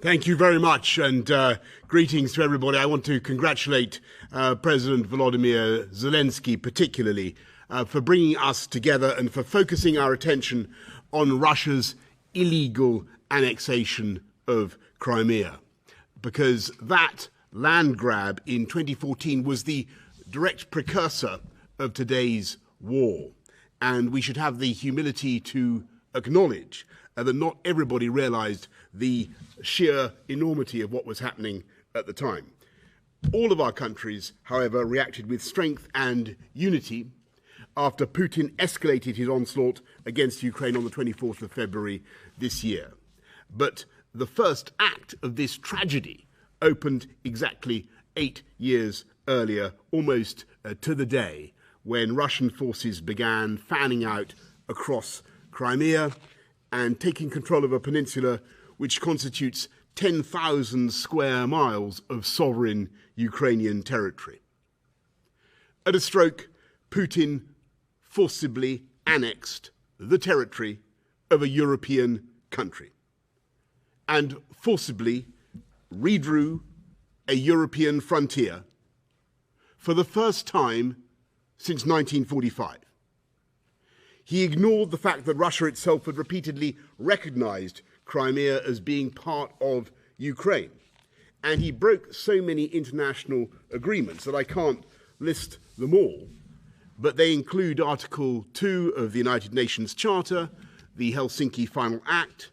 Thank you very much, and greetings to everybody. I want to congratulate President Volodymyr Zelensky particularly for bringing us together and for focusing our attention on Russia's illegal annexation of Crimea, because that land grab in 2014 was the direct precursor of today's war, and we should have the humility to acknowledge that not everybody realized the sheer enormity of what was happening at the time. All of our countries, however, reacted with strength and unity after Putin escalated his onslaught against Ukraine on the 24th of February this year. But the first act of this tragedy opened exactly 8 years earlier, almost to the day, when Russian forces began fanning out across Crimea and taking control of a peninsula which constitutes 10,000 square miles of sovereign Ukrainian territory. At a stroke, Putin forcibly annexed the territory of a European country and forcibly redrew a European frontier for the first time since 1945. He ignored the fact that Russia itself had repeatedly recognized Crimea as being part of Ukraine. And he broke so many international agreements that I can't list them all, but they include Article 2 of the United Nations Charter, the Helsinki Final Act,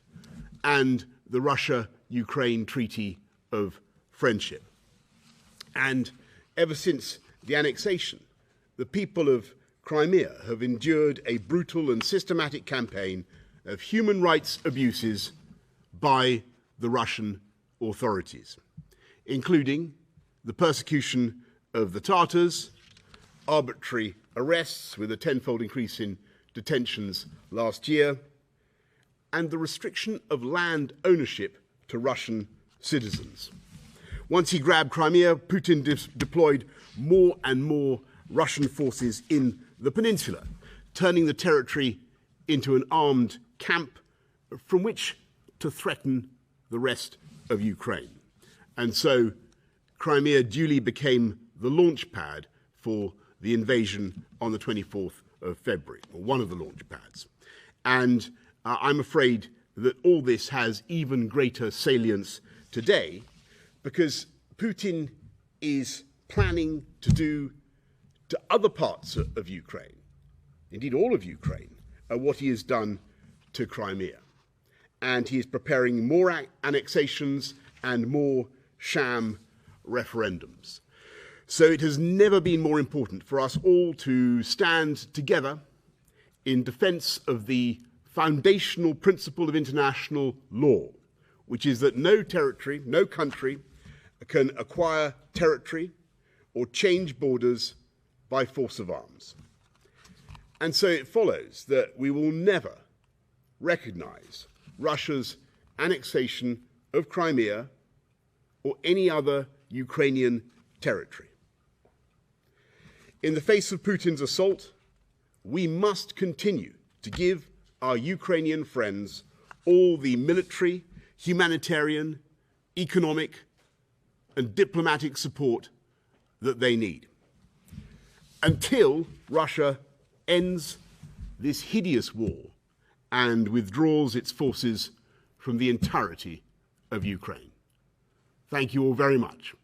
and the Russia-Ukraine Treaty of Friendship. And ever since the annexation, the people of Crimea have endured a brutal and systematic campaign of human rights abuses by the Russian authorities, including the persecution of the Tatars, arbitrary arrests with a tenfold increase in detentions last year, and the restriction of land ownership to Russian citizens. Once he grabbed Crimea, Putin deployed more and more Russian forces in the peninsula, turning the territory into an armed camp from which to threaten the rest of Ukraine. And so Crimea duly became the launch pad for the invasion on the 24th of February, or one of the launch pads. And I'm afraid that all this has even greater salience today because Putin is planning to do to other parts of Ukraine, indeed all of Ukraine, what he has done to Crimea. And he is preparing more annexations and more sham referendums. So it has never been more important for us all to stand together in defense of the foundational principle of international law, which is that no territory, no country can acquire territory or change borders by force of arms. And so it follows that we will never recognize Russia's annexation of Crimea or any other Ukrainian territory. In the face of Putin's assault, we must continue to give our Ukrainian friends all the military, humanitarian, economic, and diplomatic support that they need, until Russia ends this hideous war and withdraws its forces from the entirety of Ukraine. Thank you all very much.